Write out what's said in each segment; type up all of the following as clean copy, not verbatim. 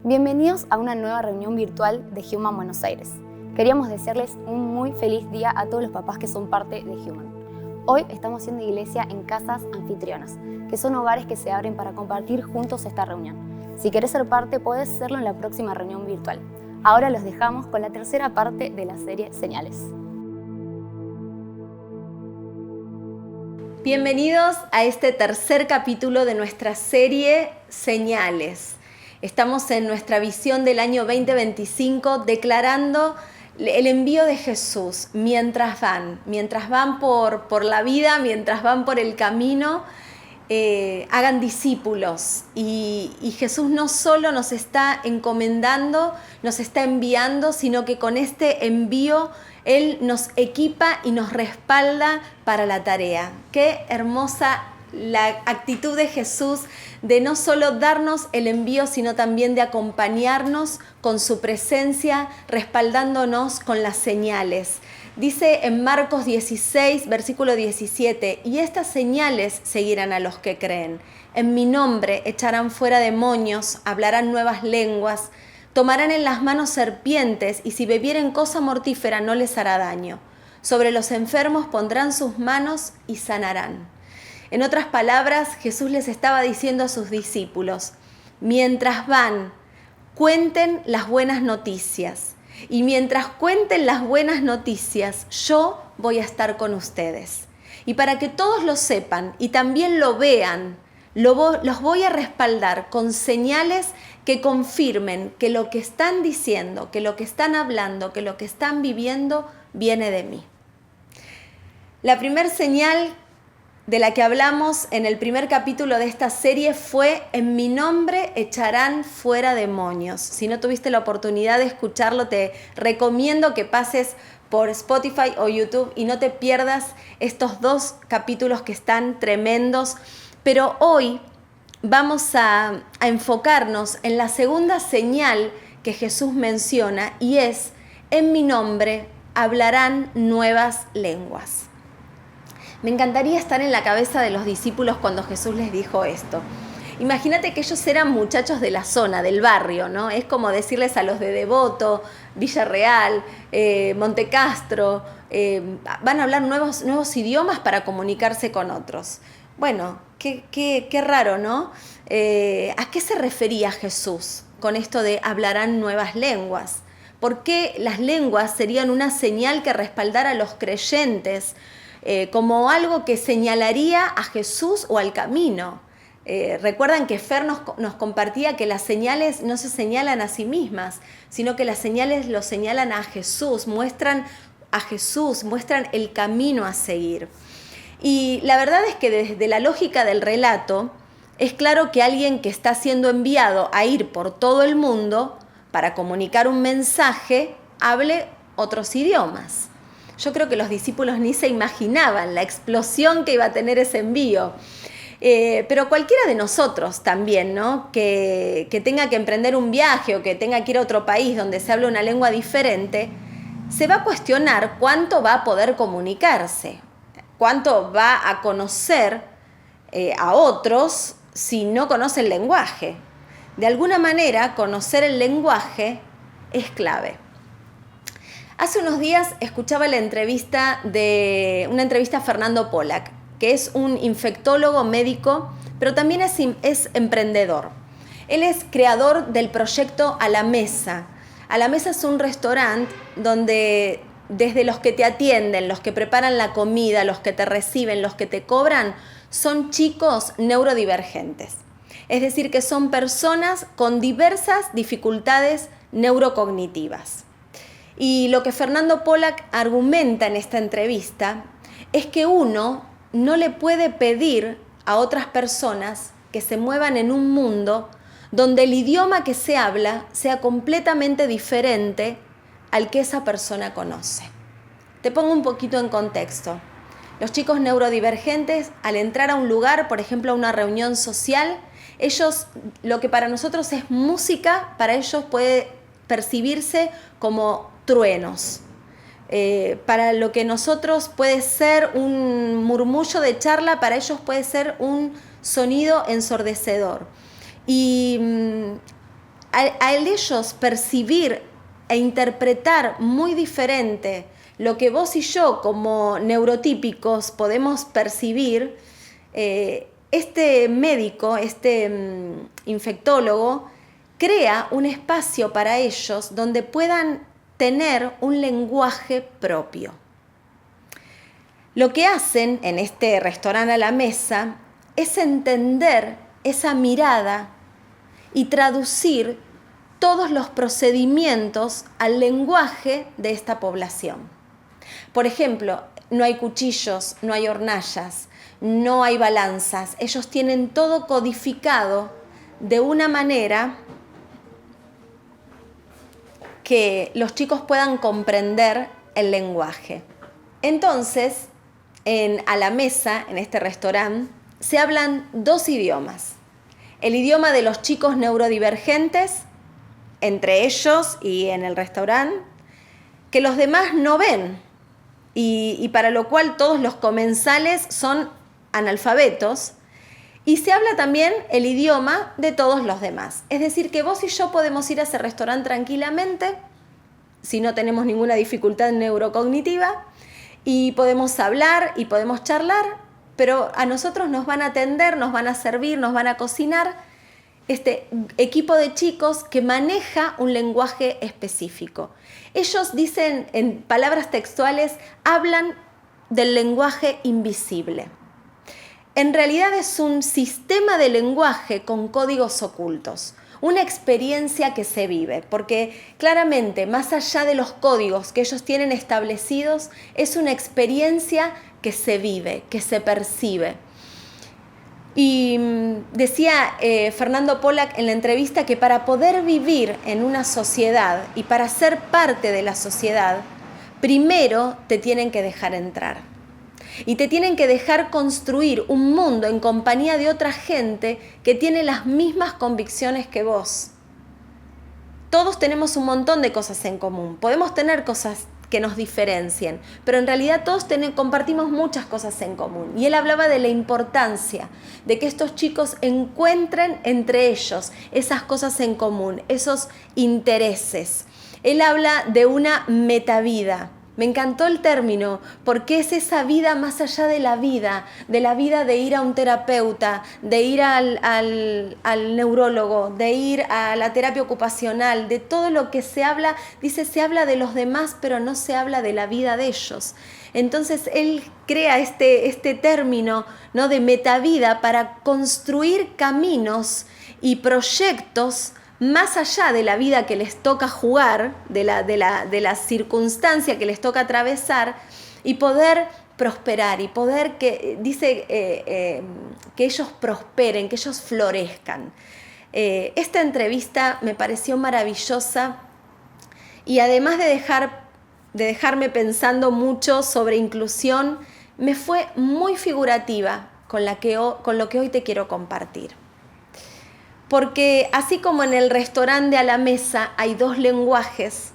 Bienvenidos a una nueva reunión virtual de Human Buenos Aires. Queríamos desearles un muy feliz día a todos los papás que son parte de Human. Hoy estamos haciendo iglesia en casas anfitrionas, que son hogares que se abren para compartir juntos esta reunión. Si querés ser parte, podés hacerlo en la próxima reunión virtual. Ahora los dejamos con la tercera parte de la serie Señales. Bienvenidos a este tercer capítulo de nuestra serie Señales. Estamos en nuestra visión del año 2025 declarando el envío de Jesús mientras van por la vida, mientras van por el camino, hagan discípulos. Y Jesús no solo nos está encomendando, nos está enviando, sino que con este envío Él nos equipa y nos respalda para la tarea. Qué hermosa la actitud de Jesús de no solo darnos el envío, sino también de acompañarnos con su presencia, respaldándonos con las señales. Dice en Marcos 16, versículo 17, y estas señales seguirán a los que creen. En mi nombre echarán fuera demonios, hablarán nuevas lenguas, tomarán en las manos serpientes, y si bebieren cosa mortífera no les hará daño. Sobre los enfermos pondrán sus manos y sanarán. En otras palabras, Jesús les estaba diciendo a sus discípulos, mientras van, cuenten las buenas noticias. Y mientras cuenten las buenas noticias, yo voy a estar con ustedes. Y para que todos lo sepan y también lo vean, los voy a respaldar con señales que confirmen que lo que están diciendo, que lo que están hablando, que lo que están viviendo viene de mí. La primera señal de la que hablamos en el primer capítulo de esta serie fue en mi nombre echarán fuera demonios. Si no tuviste la oportunidad de escucharlo, te recomiendo que pases por Spotify o YouTube y no te pierdas estos dos capítulos que están tremendos. Pero hoy vamos a enfocarnos en la segunda señal que Jesús menciona y es en mi nombre hablarán nuevas lenguas. Me encantaría estar en la cabeza de los discípulos cuando Jesús les dijo esto. Imagínate que ellos eran muchachos de la zona, del barrio, ¿no? Es como decirles a los de Devoto, Villarreal, Montecastro, van a hablar nuevos idiomas para comunicarse con otros. Bueno, qué raro, ¿no? ¿A qué se refería Jesús con esto de hablarán nuevas lenguas? ¿Por qué las lenguas serían una señal que respaldara a los creyentes como algo que señalaría a Jesús o al camino? Recuerdan que Fer nos compartía que las señales no se señalan a sí mismas, sino que las señales lo señalan a Jesús, muestran a Jesús, muestran el camino a seguir. Y la verdad es que desde la lógica del relato, es claro que alguien que está siendo enviado a ir por todo el mundo para comunicar un mensaje, hable otros idiomas. Yo creo que los discípulos ni se imaginaban la explosión que iba a tener ese envío. Pero cualquiera de nosotros también, ¿no? Que tenga que emprender un viaje o que tenga que ir a otro país donde se hable una lengua diferente, se va a cuestionar cuánto va a poder comunicarse, cuánto va a conocer a otros si no conoce el lenguaje. De alguna manera, conocer el lenguaje es clave. Hace unos días escuchaba una entrevista a Fernando Pollack, que es un infectólogo médico, pero también es emprendedor. Él es creador del proyecto A la Mesa. A la Mesa es un restaurante donde desde los que te atienden, los que preparan la comida, los que te reciben, los que te cobran, son chicos neurodivergentes. Es decir, que son personas con diversas dificultades neurocognitivas. Y lo que Fernando Pollack argumenta en esta entrevista es que uno no le puede pedir a otras personas que se muevan en un mundo donde el idioma que se habla sea completamente diferente al que esa persona conoce. Te pongo un poquito en contexto. Los chicos neurodivergentes, al entrar a un lugar, por ejemplo a una reunión social, ellos, lo que para nosotros es música, para ellos puede percibirse como truenos. Para lo que nosotros puede ser un murmullo de charla, para ellos puede ser un sonido ensordecedor. Y al ellos percibir e interpretar muy diferente lo que vos y yo como neurotípicos podemos percibir, este médico, este infectólogo, crea un espacio para ellos donde puedan tener un lenguaje propio. Lo que hacen en este restaurante a la mesa es entender esa mirada y traducir todos los procedimientos al lenguaje de esta población. Por ejemplo, no hay cuchillos, no hay hornallas, no hay balanzas. Ellos tienen todo codificado de una manera que los chicos puedan comprender el lenguaje. Entonces, a la mesa, en este restaurante, se hablan 2 idiomas. El idioma de los chicos neurodivergentes, entre ellos y en el restaurante, que los demás no ven, y para lo cual todos los comensales son analfabetos, y se habla también el idioma de todos los demás. Es decir, que vos y yo podemos ir a ese restaurante tranquilamente, si no tenemos ninguna dificultad neurocognitiva, y podemos hablar y podemos charlar, pero a nosotros nos van a atender, nos van a servir, nos van a cocinar este equipo de chicos que maneja un lenguaje específico. Ellos dicen, en palabras textuales, hablan del lenguaje invisible. En realidad es un sistema de lenguaje con códigos ocultos, una experiencia que se vive, porque claramente, más allá de los códigos que ellos tienen establecidos, es una experiencia que se vive, que se percibe. Y decía Fernando Pollack en la entrevista que para poder vivir en una sociedad y para ser parte de la sociedad, primero te tienen que dejar entrar. Y te tienen que dejar construir un mundo en compañía de otra gente que tiene las mismas convicciones que vos. Todos tenemos un montón de cosas en común. Podemos tener cosas que nos diferencien, pero en realidad todos compartimos muchas cosas en común. Y él hablaba de la importancia de que estos chicos encuentren entre ellos esas cosas en común, esos intereses. Él habla de una metavida. Me encantó el término, porque es esa vida más allá de la vida de ir a un terapeuta, de ir al neurólogo, de ir a la terapia ocupacional, de todo lo que se habla. Dice, se habla de los demás, pero no se habla de la vida de ellos. Entonces él crea este término, ¿no?, de metavida para construir caminos y proyectos más allá de la vida que les toca jugar, de la circunstancia que les toca atravesar, y poder prosperar, y poder que ellos prosperen, que ellos florezcan. Esta entrevista me pareció maravillosa, y además de dejarme pensando mucho sobre inclusión, me fue muy figurativa con lo que hoy te quiero compartir. Porque así como en el restaurante a la mesa hay 2 lenguajes,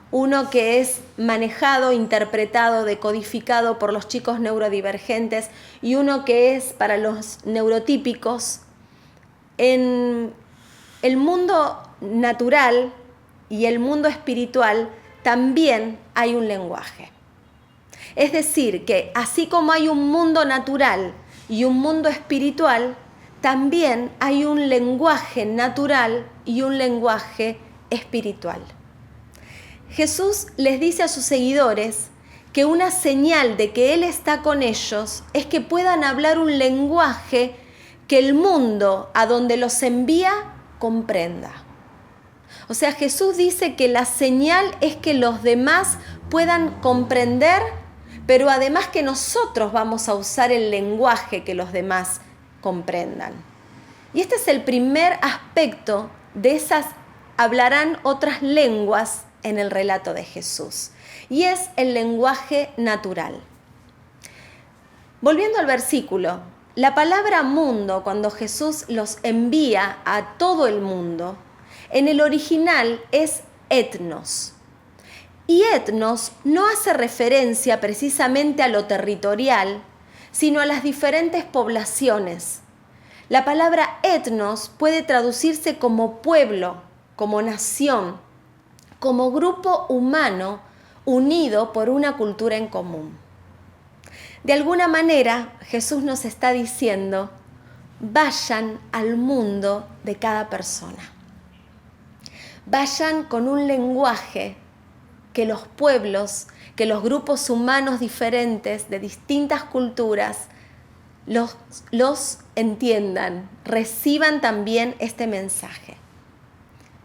uno que es manejado, interpretado, decodificado por los chicos neurodivergentes y uno que es para los neurotípicos, en el mundo natural y el mundo espiritual también hay un lenguaje. Es decir, que así como hay un mundo natural y un mundo espiritual, también hay un lenguaje natural y un lenguaje espiritual. Jesús les dice a sus seguidores que una señal de que Él está con ellos es que puedan hablar un lenguaje que el mundo a donde los envía comprenda. O sea, Jesús dice que la señal es que los demás puedan comprender, pero además que nosotros vamos a usar el lenguaje que los demás comprendan. Y este es el primer aspecto de esas hablarán otras lenguas en el relato de Jesús, y es el lenguaje natural. Volviendo al versículo, la palabra mundo, cuando Jesús los envía a todo el mundo, en el original es etnos. Y etnos no hace referencia precisamente a lo territorial, sino a las diferentes poblaciones. La palabra etnos puede traducirse como pueblo, como nación, como grupo humano unido por una cultura en común. De alguna manera, Jesús nos está diciendo, vayan al mundo de cada persona. Vayan con un lenguaje que los pueblos, que los grupos humanos diferentes de distintas culturas los entiendan, reciban también este mensaje.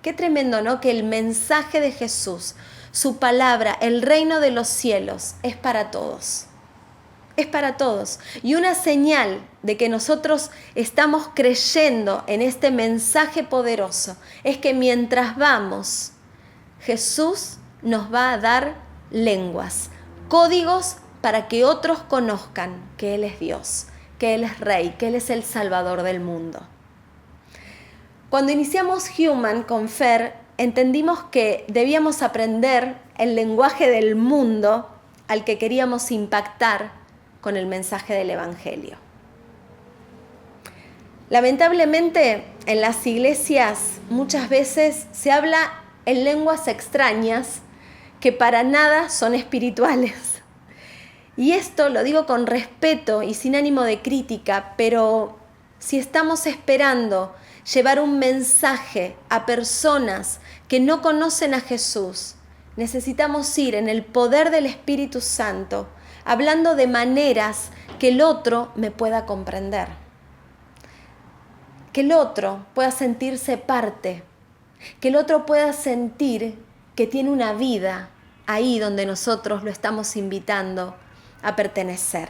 Qué tremendo, ¿no? Que el mensaje de Jesús, su palabra, el reino de los cielos, es para todos. Es para todos. Y una señal de que nosotros estamos creyendo en este mensaje poderoso es que mientras vamos, Jesús nos va a dar lenguas, códigos para que otros conozcan que Él es Dios, que Él es Rey, que Él es el Salvador del mundo. Cuando iniciamos Human con Fer, entendimos que debíamos aprender el lenguaje del mundo al que queríamos impactar con el mensaje del Evangelio. Lamentablemente, en las iglesias muchas veces se habla en lenguas extrañas que para nada son espirituales. Y esto lo digo con respeto y sin ánimo de crítica, pero si estamos esperando llevar un mensaje a personas que no conocen a Jesús, necesitamos ir en el poder del Espíritu Santo, hablando de maneras que el otro me pueda comprender, que el otro pueda sentirse parte, que el otro pueda sentir que tiene una vida ahí donde nosotros lo estamos invitando a pertenecer.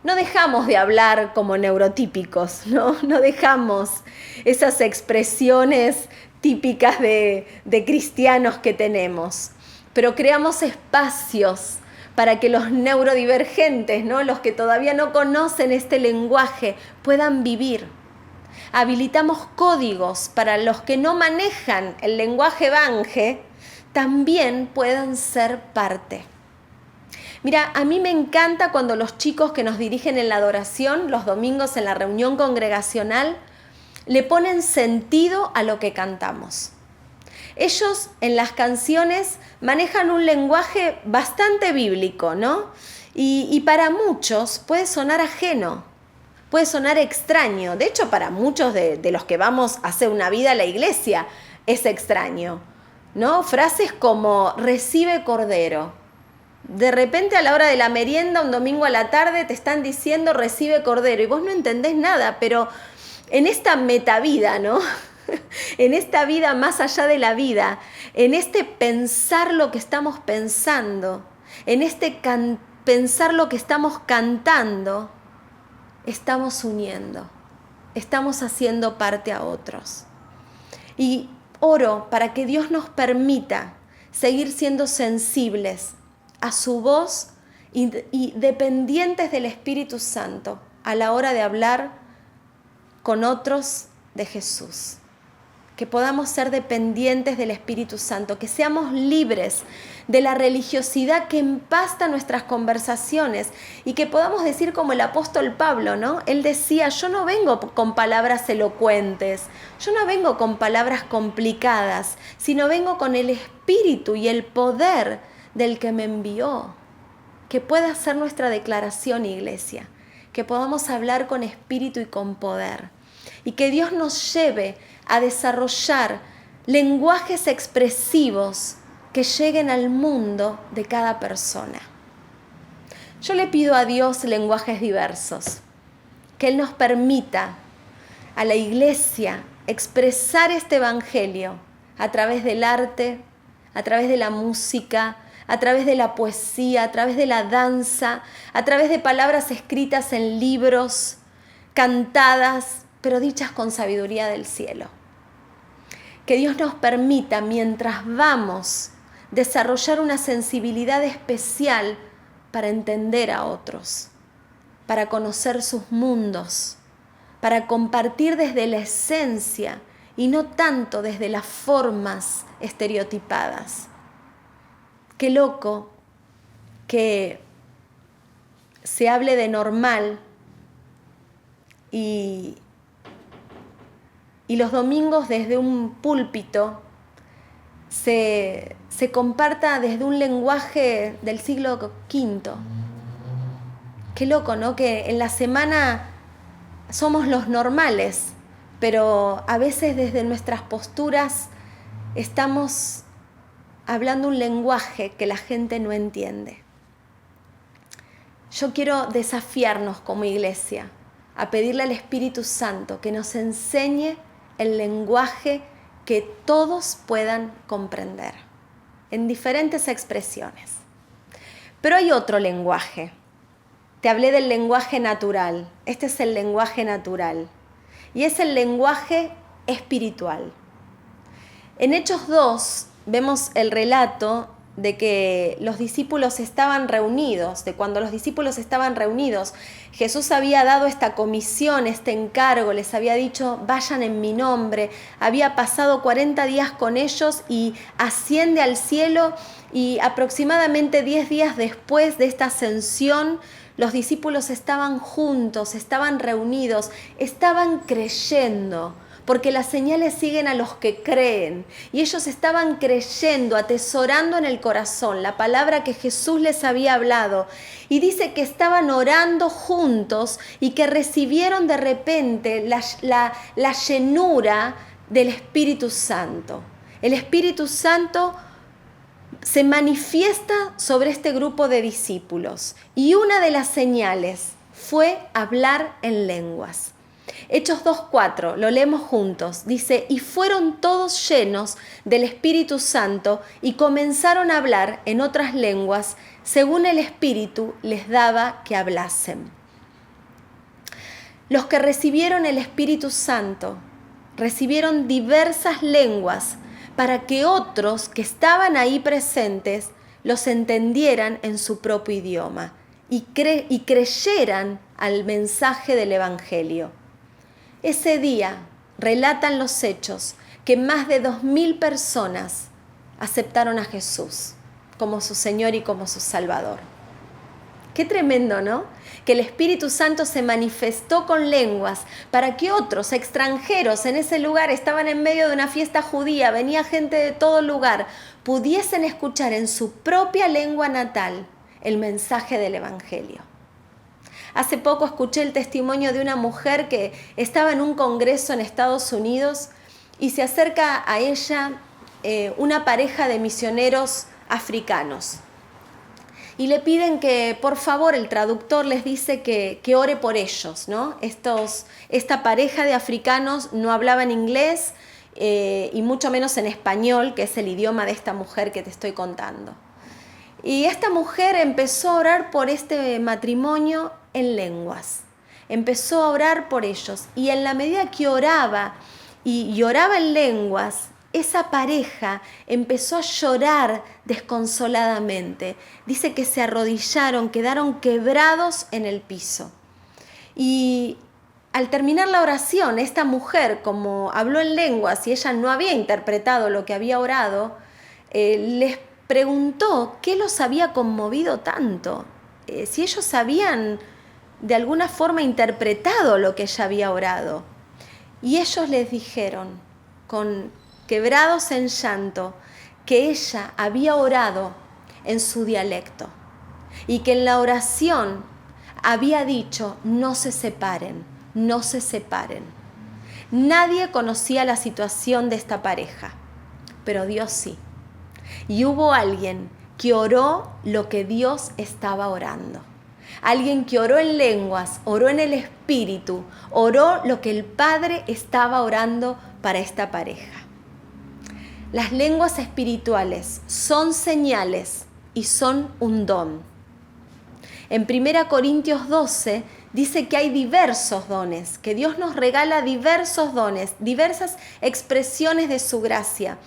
No dejamos de hablar como neurotípicos, no dejamos esas expresiones típicas de cristianos que tenemos, pero creamos espacios para que los neurodivergentes, los que todavía no conocen este lenguaje, puedan vivir. Habilitamos códigos para los que no manejan el lenguaje Bange, también puedan ser parte. Mira, a mí me encanta cuando los chicos que nos dirigen en la adoración, los domingos en la reunión congregacional, le ponen sentido a lo que cantamos. Ellos en las canciones manejan un lenguaje bastante bíblico, ¿no? Y para muchos puede sonar ajeno, puede sonar extraño. De hecho, para muchos de los que vamos a hacer una vida a la iglesia es extraño, ¿no? Frases como recibe cordero. De repente a la hora de la merienda, un domingo a la tarde, te están diciendo recibe cordero y vos no entendés nada, pero en esta metavida, ¿no? En esta vida más allá de la vida, en este pensar lo que estamos pensando, en este pensar lo que estamos cantando, estamos uniendo, estamos haciendo parte a otros. Y oro para que Dios nos permita seguir siendo sensibles a su voz y dependientes del Espíritu Santo a la hora de hablar con otros de Jesús. Que podamos ser dependientes del Espíritu Santo, que seamos libres de la religiosidad que empasta nuestras conversaciones y que podamos decir como el apóstol Pablo, ¿no? Él decía, yo no vengo con palabras elocuentes, yo no vengo con palabras complicadas, sino vengo con el Espíritu y el poder del que me envió. Que pueda ser nuestra declaración, iglesia, que podamos hablar con espíritu y con poder y que Dios nos lleve a desarrollar lenguajes expresivos que lleguen al mundo de cada persona. Yo le pido a Dios lenguajes diversos, que Él nos permita a la iglesia expresar este evangelio a través del arte, a través de la música, a través de la poesía, a través de la danza, a través de palabras escritas en libros, cantadas, pero dichas con sabiduría del cielo. Que Dios nos permita, mientras vamos, desarrollar una sensibilidad especial para entender a otros, para conocer sus mundos, para compartir desde la esencia y no tanto desde las formas estereotipadas. Qué loco que se hable de normal y y los domingos desde un púlpito se comparta desde un lenguaje del siglo V. Qué loco, ¿no? Que en la semana somos los normales, pero a veces desde nuestras posturas estamos hablando un lenguaje que la gente no entiende. Yo quiero desafiarnos como iglesia a pedirle al Espíritu Santo que nos enseñe el lenguaje que todos puedan comprender, en diferentes expresiones. Pero hay otro lenguaje. Te hablé del lenguaje natural. Este es el lenguaje natural. Y es el lenguaje espiritual. En Hechos 2 vemos el relato de que los discípulos estaban reunidos, de cuando los discípulos estaban reunidos, Jesús había dado esta comisión, este encargo, les había dicho, vayan en mi nombre, había pasado 40 días con ellos y asciende al cielo, y aproximadamente 10 días después de esta ascensión, los discípulos estaban juntos, estaban reunidos, estaban creyendo, porque las señales siguen a los que creen. Y ellos estaban creyendo, atesorando en el corazón la palabra que Jesús les había hablado. Y dice que estaban orando juntos y que recibieron de repente la llenura del Espíritu Santo. El Espíritu Santo se manifiesta sobre este grupo de discípulos. Y una de las señales fue hablar en lenguas. Hechos 2:4, lo leemos juntos, dice, y fueron todos llenos del Espíritu Santo y comenzaron a hablar en otras lenguas, según el Espíritu les daba que hablasen. Los que recibieron el Espíritu Santo recibieron diversas lenguas para que otros que estaban ahí presentes los entendieran en su propio idioma y creyeran al mensaje del Evangelio. Ese día, relatan los hechos, que más de 2.000 personas aceptaron a Jesús como su Señor y como su Salvador. Qué tremendo, ¿no? Que el Espíritu Santo se manifestó con lenguas para que otros extranjeros en ese lugar, estaban en medio de una fiesta judía, venía gente de todo lugar, pudiesen escuchar en su propia lengua natal el mensaje del Evangelio. Hace poco escuché el testimonio de una mujer que estaba en un congreso en Estados Unidos y se acerca a ella una pareja de misioneros africanos. Y le piden que, por favor, el traductor les dice que ore por ellos, ¿no? Esta pareja de africanos no hablaban inglés y mucho menos en español, que es el idioma de esta mujer que te estoy contando. Y esta mujer empezó a orar por este matrimonio en lenguas. Empezó a orar por ellos. Y en la medida que oraba y oraba en lenguas, esa pareja empezó a llorar desconsoladamente. Dice que se arrodillaron, quedaron quebrados en el piso. Y al terminar la oración, esta mujer, como habló en lenguas y ella no había interpretado lo que había orado, les preguntó qué los había conmovido tanto, si ellos habían de alguna forma interpretado lo que ella había orado. Y ellos les dijeron, quebrados en llanto, que ella había orado en su dialecto y que en la oración había dicho, no se separen, no se separen. Nadie conocía la situación de esta pareja, pero Dios sí. Y hubo alguien que oró lo que Dios estaba orando. Alguien que oró en lenguas, oró en el Espíritu, oró lo que el Padre estaba orando para esta pareja. Las lenguas espirituales son señales y son un don. En 1 Corintios 12 dice que hay diversos dones, que Dios nos regala diversos dones, diversas expresiones de su gracia.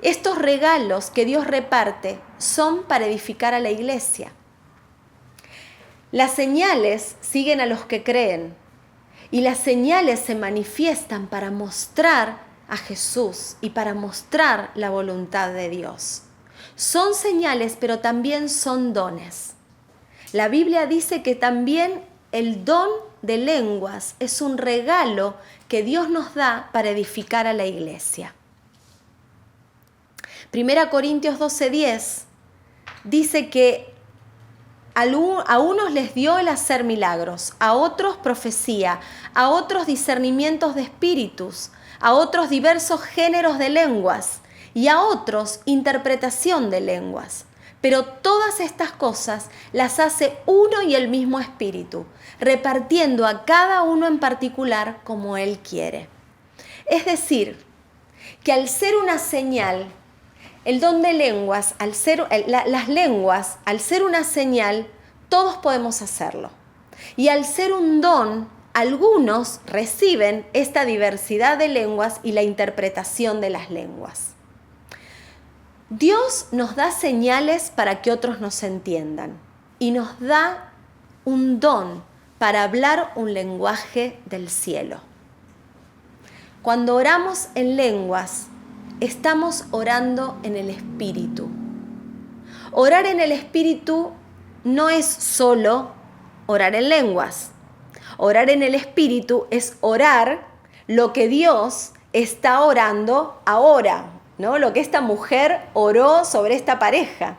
Estos regalos que Dios reparte son para edificar a la iglesia. Las señales siguen a los que creen y las señales se manifiestan para mostrar a Jesús y para mostrar la voluntad de Dios. Son señales, pero también son dones. La Biblia dice que también el don de lenguas es un regalo que Dios nos da para edificar a la iglesia. 1 Corintios 12:10 dice que a unos les dio el hacer milagros, a otros profecía, a otros discernimientos de espíritus, a otros diversos géneros de lenguas y a otros interpretación de lenguas. Pero todas estas cosas las hace uno y el mismo Espíritu, repartiendo a cada uno en particular como Él quiere. Es decir, que al ser una señal, el don de lenguas, las lenguas, al ser una señal, todos podemos hacerlo. Y al ser un don, algunos reciben esta diversidad de lenguas y la interpretación de las lenguas. Dios nos da señales para que otros nos entiendan y nos da un don para hablar un lenguaje del cielo. Cuando oramos en lenguas, estamos orando en el Espíritu. Orar en el Espíritu no es solo orar en lenguas. Orar en el Espíritu es orar lo que Dios está orando ahora, ¿no? Lo que esta mujer oró sobre esta pareja.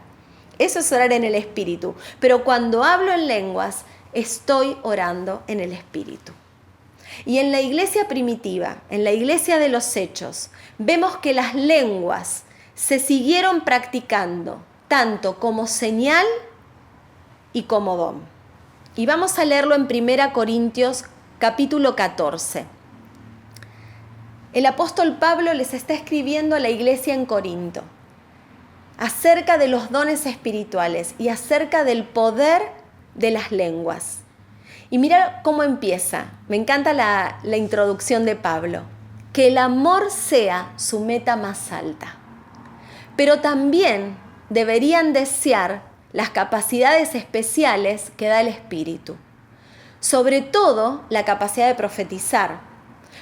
Eso es orar en el Espíritu. Pero cuando hablo en lenguas, estoy orando en el Espíritu. Y en la iglesia primitiva, en la iglesia de los Hechos, vemos que las lenguas se siguieron practicando tanto como señal y como don. Y vamos a leerlo en 1 Corintios capítulo 14. El apóstol Pablo les está escribiendo a la iglesia en Corinto acerca de los dones espirituales y acerca del poder de las lenguas. Y mira cómo empieza. Me encanta la introducción de Pablo. Que el amor sea su meta más alta. Pero también deberían desear las capacidades especiales que da el Espíritu. Sobre todo la capacidad de profetizar.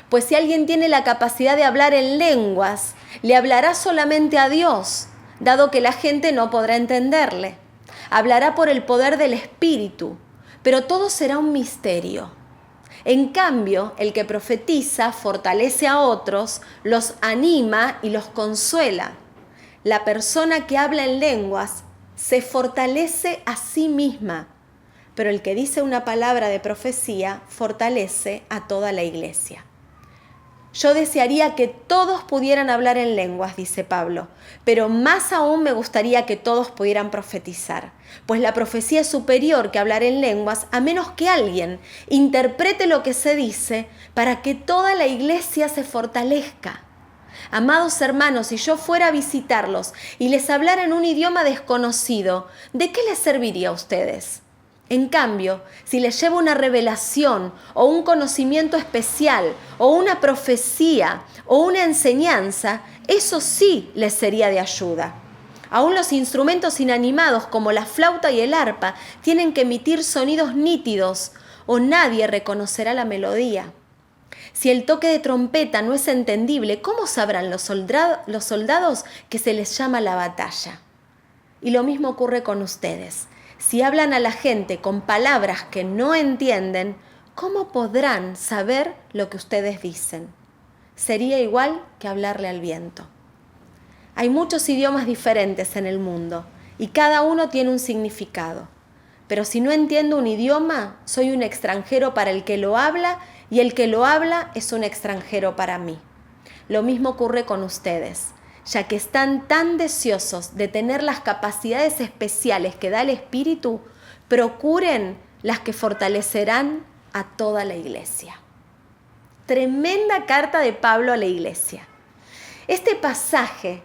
Pues si alguien tiene la capacidad de hablar en lenguas, le hablará solamente a Dios, dado que la gente no podrá entenderle. Hablará por el poder del Espíritu, pero todo será un misterio. En cambio, el que profetiza fortalece a otros, los anima y los consuela. La persona que habla en lenguas se fortalece a sí misma, pero el que dice una palabra de profecía fortalece a toda la iglesia. Yo desearía que todos pudieran hablar en lenguas, dice Pablo, pero más aún me gustaría que todos pudieran profetizar, pues la profecía es superior que hablar en lenguas, a menos que alguien interprete lo que se dice para que toda la iglesia se fortalezca. Amados hermanos, si yo fuera a visitarlos y les hablara en un idioma desconocido, ¿de qué les serviría a ustedes? En cambio, si les llevo una revelación o un conocimiento especial o una profecía o una enseñanza, eso sí les sería de ayuda. Aún los instrumentos inanimados como la flauta y el arpa tienen que emitir sonidos nítidos o nadie reconocerá la melodía. Si el toque de trompeta no es entendible, ¿cómo sabrán los soldados que se les llama la batalla? Y lo mismo ocurre con ustedes. Si hablan a la gente con palabras que no entienden, ¿cómo podrán saber lo que ustedes dicen? Sería igual que hablarle al viento. Hay muchos idiomas diferentes en el mundo y cada uno tiene un significado. Pero si no entiendo un idioma, soy un extranjero para el que lo habla y el que lo habla es un extranjero para mí. Lo mismo ocurre con ustedes. Ya que están tan deseosos de tener las capacidades especiales que da el Espíritu, procuren las que fortalecerán a toda la iglesia. Tremenda carta de Pablo a la iglesia. Este pasaje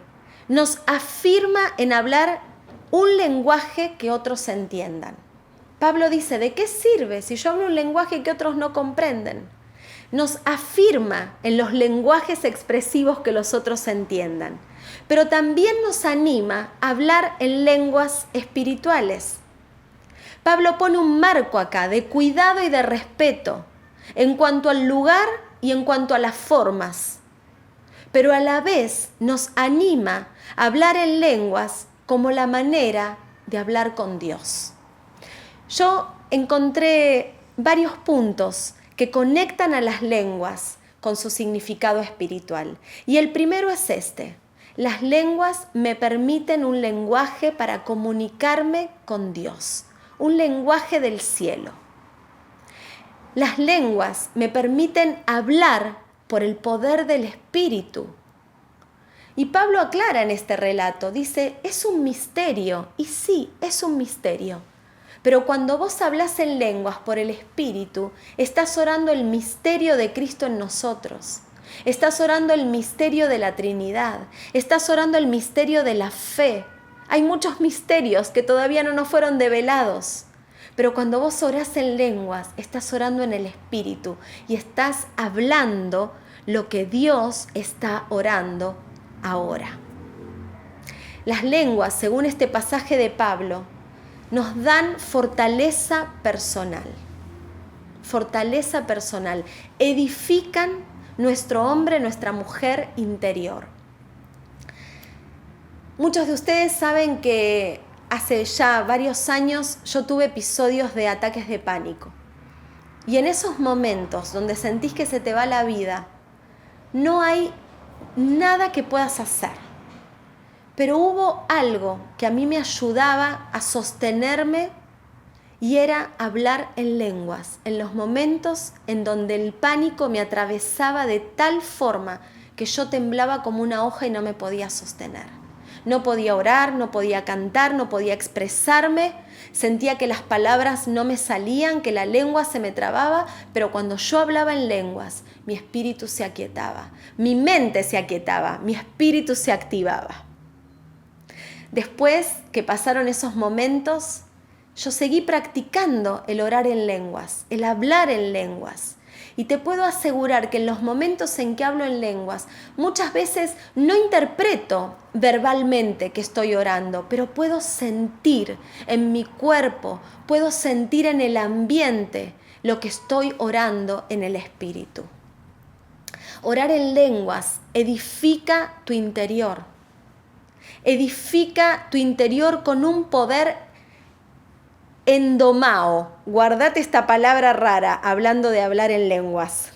nos afirma en hablar un lenguaje que otros entiendan. Pablo dice, ¿de qué sirve si yo hablo un lenguaje que otros no comprenden? Nos afirma en los lenguajes expresivos que los otros entiendan, pero también nos anima a hablar en lenguas espirituales. Pablo pone un marco acá de cuidado y de respeto en cuanto al lugar y en cuanto a las formas, pero a la vez nos anima a hablar en lenguas como la manera de hablar con Dios. Yo encontré varios puntos que conectan a las lenguas con su significado espiritual. Y el primero es este: las lenguas me permiten un lenguaje para comunicarme con Dios, un lenguaje del cielo. Las lenguas me permiten hablar por el poder del Espíritu. Y Pablo aclara en este relato, dice, es un misterio, y sí, es un misterio. Pero cuando vos hablás en lenguas por el Espíritu, estás orando el misterio de Cristo en nosotros. Estás orando el misterio de la Trinidad. Estás orando el misterio de la fe. Hay muchos misterios que todavía no nos fueron develados. Pero cuando vos orás en lenguas, estás orando en el Espíritu y estás hablando lo que Dios está orando ahora. Las lenguas, según este pasaje de Pablo, nos dan fortaleza personal. Fortaleza personal. Edifican nuestro hombre, nuestra mujer interior. Muchos de ustedes saben que hace ya varios años yo tuve episodios de ataques de pánico. Y en esos momentos donde sentís que se te va la vida, no hay nada que puedas hacer. Pero hubo algo que a mí me ayudaba a sostenerme y era hablar en lenguas, en los momentos en donde el pánico me atravesaba de tal forma que yo temblaba como una hoja y no me podía sostener. No podía orar, no podía cantar, no podía expresarme, sentía que las palabras no me salían, que la lengua se me trababa, pero cuando yo hablaba en lenguas, mi espíritu se aquietaba, mi mente se aquietaba, mi espíritu se activaba. Después que pasaron esos momentos, yo seguí practicando el orar en lenguas, el hablar en lenguas. Y te puedo asegurar que en los momentos en que hablo en lenguas, muchas veces no interpreto verbalmente que estoy orando, pero puedo sentir en mi cuerpo, puedo sentir en el ambiente lo que estoy orando en el espíritu. Orar en lenguas edifica tu interior. Edifica tu interior con un poder endomao. Guardate esta palabra rara hablando de hablar en lenguas.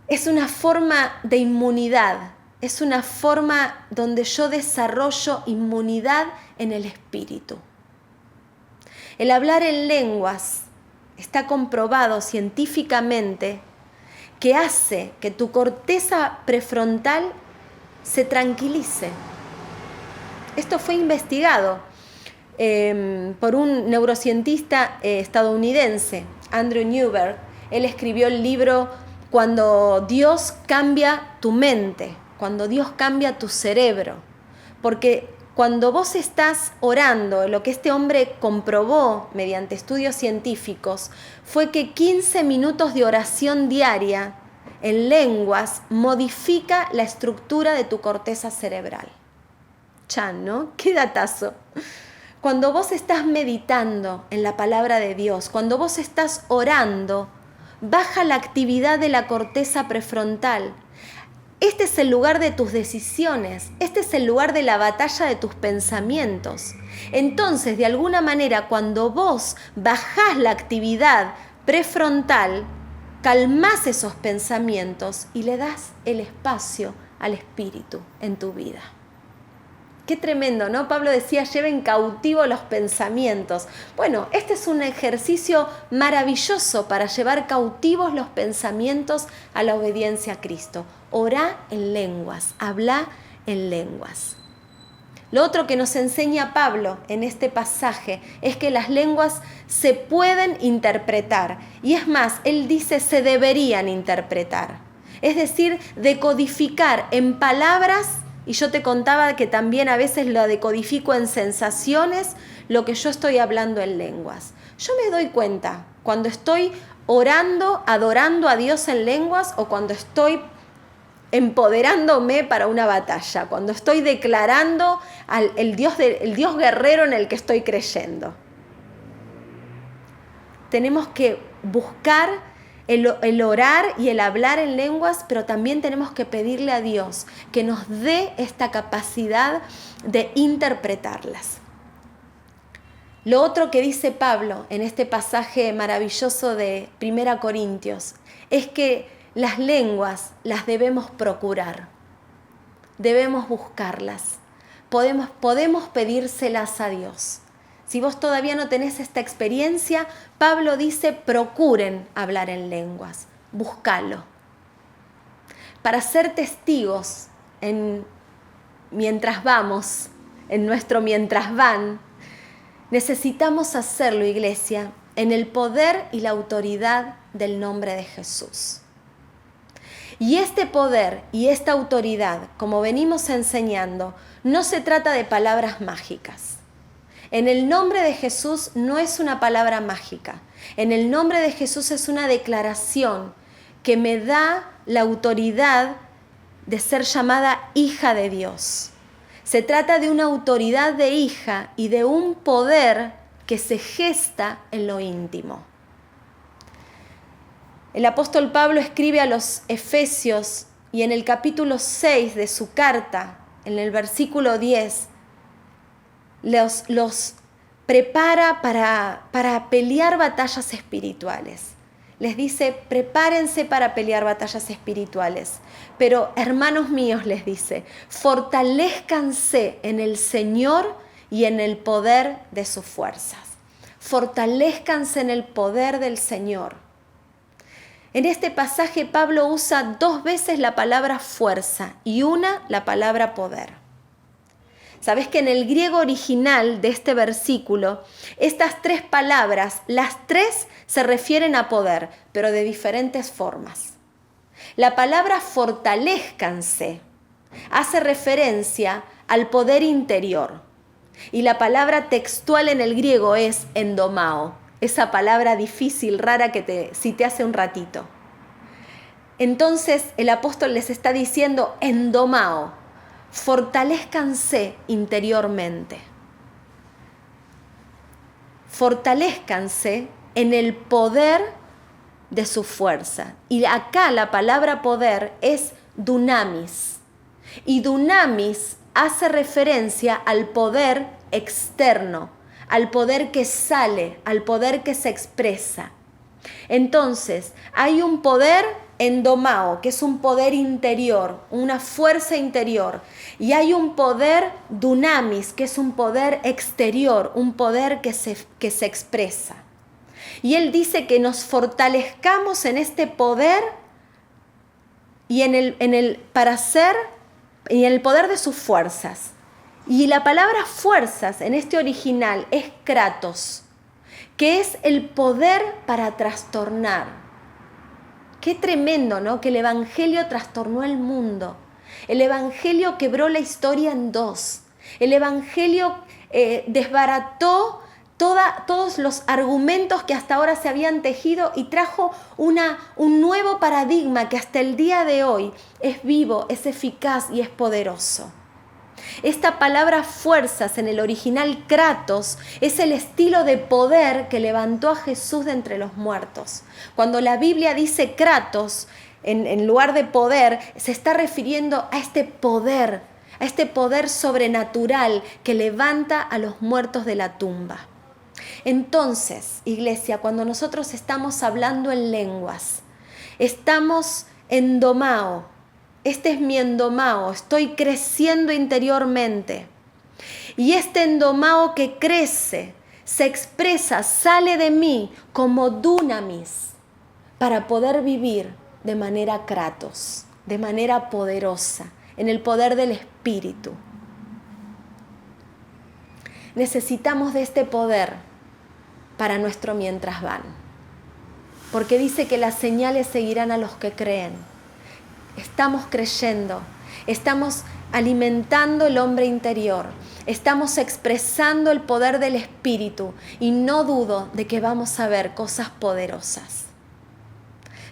Es una forma de inmunidad. Es una forma donde yo desarrollo inmunidad en el espíritu. El hablar en lenguas está comprobado científicamente que hace que tu corteza prefrontal se tranquilice. Esto fue investigado por un neurocientista estadounidense, Andrew Newberg. Él escribió el libro Cuando Dios cambia tu mente, cuando Dios cambia tu cerebro. Porque cuando vos estás orando, lo que este hombre comprobó mediante estudios científicos fue que 15 minutos de oración diaria en lenguas modifica la estructura de tu corteza cerebral. Chan, ¿no? ¡Qué datazo! Cuando vos estás meditando en la palabra de Dios, cuando vos estás orando, baja la actividad de la corteza prefrontal. Este es el lugar de tus decisiones, este es el lugar de la batalla de tus pensamientos. Entonces, de alguna manera, cuando vos bajás la actividad prefrontal, calmás esos pensamientos y le das el espacio al espíritu en tu vida. Qué tremendo, ¿no? Pablo decía, lleven cautivo los pensamientos. Bueno, este es un ejercicio maravilloso para llevar cautivos los pensamientos a la obediencia a Cristo. Orá en lenguas, habla en lenguas. Lo otro que nos enseña Pablo en este pasaje es que las lenguas se pueden interpretar. Y es más, él dice se deberían interpretar. Es decir, decodificar en palabras. Y yo te contaba que también a veces lo decodifico en sensaciones, lo que yo estoy hablando en lenguas. Yo me doy cuenta cuando estoy orando, adorando a Dios en lenguas o cuando estoy empoderándome para una batalla, cuando estoy declarando el Dios guerrero en el que estoy creyendo. Tenemos que buscar el orar y el hablar en lenguas, pero también tenemos que pedirle a Dios que nos dé esta capacidad de interpretarlas. Lo otro que dice Pablo en este pasaje maravilloso de 1 Corintios es que las lenguas las debemos procurar, debemos buscarlas, podemos pedírselas a Dios. Si vos todavía no tenés esta experiencia, Pablo dice, procuren hablar en lenguas, búscalo. Para ser testigos mientras vamos, en nuestro mientras van, necesitamos hacerlo, iglesia, en el poder y la autoridad del nombre de Jesús. Y este poder y esta autoridad, como venimos enseñando, no se trata de palabras mágicas. En el nombre de Jesús no es una palabra mágica. En el nombre de Jesús es una declaración que me da la autoridad de ser llamada hija de Dios. Se trata de una autoridad de hija y de un poder que se gesta en lo íntimo. El apóstol Pablo escribe a los Efesios y en el capítulo 6 de su carta, en el versículo 10, los prepara para pelear batallas espirituales. Les dice, prepárense para pelear batallas espirituales. Pero, hermanos míos, les dice, fortalezcanse en el Señor y en el poder de sus fuerzas. Fortalezcanse en el poder del Señor. En este pasaje Pablo usa 2 veces la palabra fuerza y la palabra poder. Sabes que en el griego original de este versículo, estas 3 palabras, las 3 se refieren a poder, pero de diferentes formas. La palabra fortalezcanse hace referencia al poder interior. Y la palabra textual en el griego es endomao, esa palabra difícil, rara que te cité hace un ratito. Entonces el apóstol les está diciendo endomao, fortalezcanse interiormente. Fortalezcanse en el poder de su fuerza. Y acá la palabra poder es dunamis. Y dunamis hace referencia al poder externo, al poder que sale, al poder que se expresa. Entonces, hay un poder endomao, que es un poder interior, una fuerza interior. Y hay un poder dunamis, que es un poder exterior, un poder que se expresa. Y él dice que nos fortalezcamos en este poder y en el poder de sus fuerzas. Y la palabra fuerzas en este original es kratos, que es el poder para trastornar. Qué tremendo, ¿no? Que el Evangelio trastornó el mundo. El Evangelio quebró la historia en 2. El Evangelio desbarató todos los argumentos que hasta ahora se habían tejido y trajo un nuevo paradigma que hasta el día de hoy es vivo, es eficaz y es poderoso. Esta palabra fuerzas en el original kratos es el estilo de poder que levantó a Jesús de entre los muertos. Cuando la Biblia dice kratos, en lugar de poder, se está refiriendo a este poder sobrenatural que levanta a los muertos de la tumba. Entonces, iglesia, cuando nosotros estamos hablando en lenguas, estamos endomao. Este es mi endomao, estoy creciendo interiormente. Y este endomao que crece, se expresa, sale de mí como dunamis para poder vivir de manera kratos, de manera poderosa, en el poder del Espíritu. Necesitamos de este poder para nuestro mientras van, porque dice que las señales seguirán a los que creen. Estamos creyendo, estamos alimentando el hombre interior, estamos expresando el poder del Espíritu y no dudo de que vamos a ver cosas poderosas.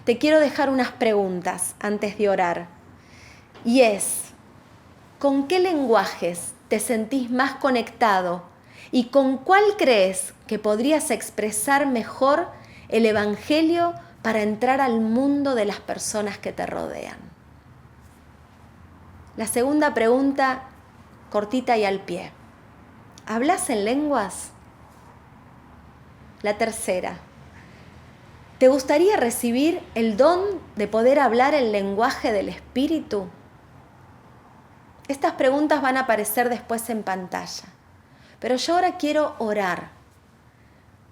Te quiero dejar unas preguntas antes de orar y es, ¿con qué lenguajes te sentís más conectado y con cuál crees que podrías expresar mejor el Evangelio para entrar al mundo de las personas que te rodean? La segunda pregunta, cortita y al pie. ¿Hablas en lenguas? La tercera, ¿te gustaría recibir el don de poder hablar el lenguaje del Espíritu? Estas preguntas van a aparecer después en pantalla, pero yo ahora quiero orar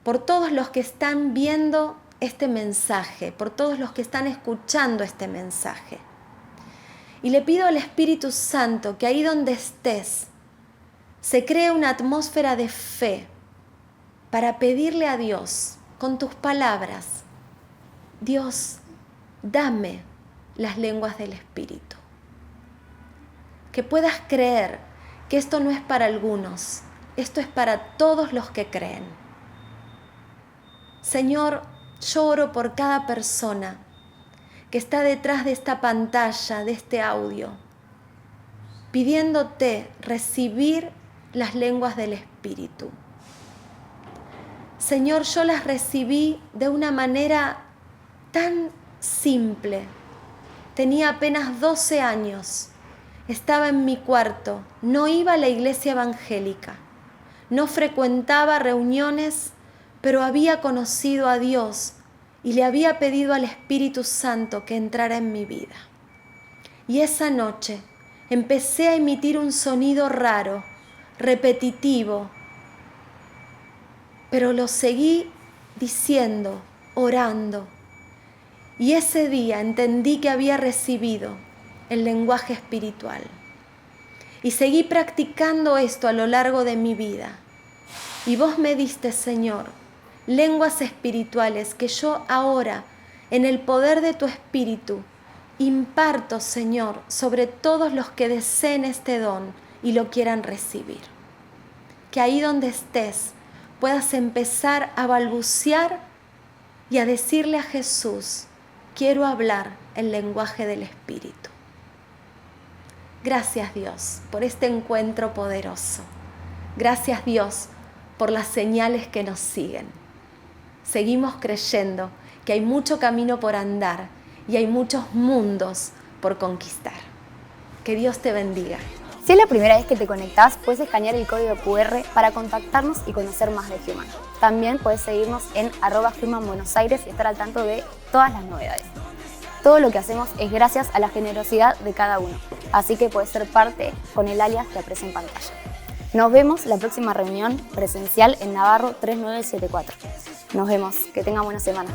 por todos los que están viendo este mensaje, por todos los que están escuchando este mensaje. Y le pido al Espíritu Santo que ahí donde estés se cree una atmósfera de fe para pedirle a Dios con tus palabras: Dios, dame las lenguas del Espíritu. Que puedas creer que esto no es para algunos, esto es para todos los que creen. Señor, yo oro por cada persona que está detrás de esta pantalla, de este audio, pidiéndote recibir las lenguas del Espíritu. Señor, yo las recibí de una manera tan simple. Tenía apenas 12 años. Estaba en mi cuarto, no iba a la iglesia evangélica, no frecuentaba reuniones, pero había conocido a Dios y le había pedido al Espíritu Santo que entrara en mi vida. Y esa noche empecé a emitir un sonido raro, repetitivo, pero lo seguí diciendo, orando. Y ese día entendí que había recibido el lenguaje espiritual. Y seguí practicando esto a lo largo de mi vida. Y vos me diste, Señor, lenguas espirituales que yo ahora, en el poder de tu Espíritu, imparto, Señor, sobre todos los que deseen este don y lo quieran recibir. Que ahí donde estés puedas empezar a balbucear y a decirle a Jesús: quiero hablar el lenguaje del Espíritu. Gracias, Dios, por este encuentro poderoso. Gracias, Dios, por las señales que nos siguen. Seguimos creyendo que hay mucho camino por andar y hay muchos mundos por conquistar. Que Dios te bendiga. Si es la primera vez que te conectás, puedes escanear el código QR para contactarnos y conocer más de Human. También puedes seguirnos en @Human Buenos Aires y estar al tanto de todas las novedades. Todo lo que hacemos es gracias a la generosidad de cada uno, así que puedes ser parte con el alias que aparece en pantalla. Nos vemos la próxima reunión presencial en Navarro 3974. Nos vemos, que tengan buena semana.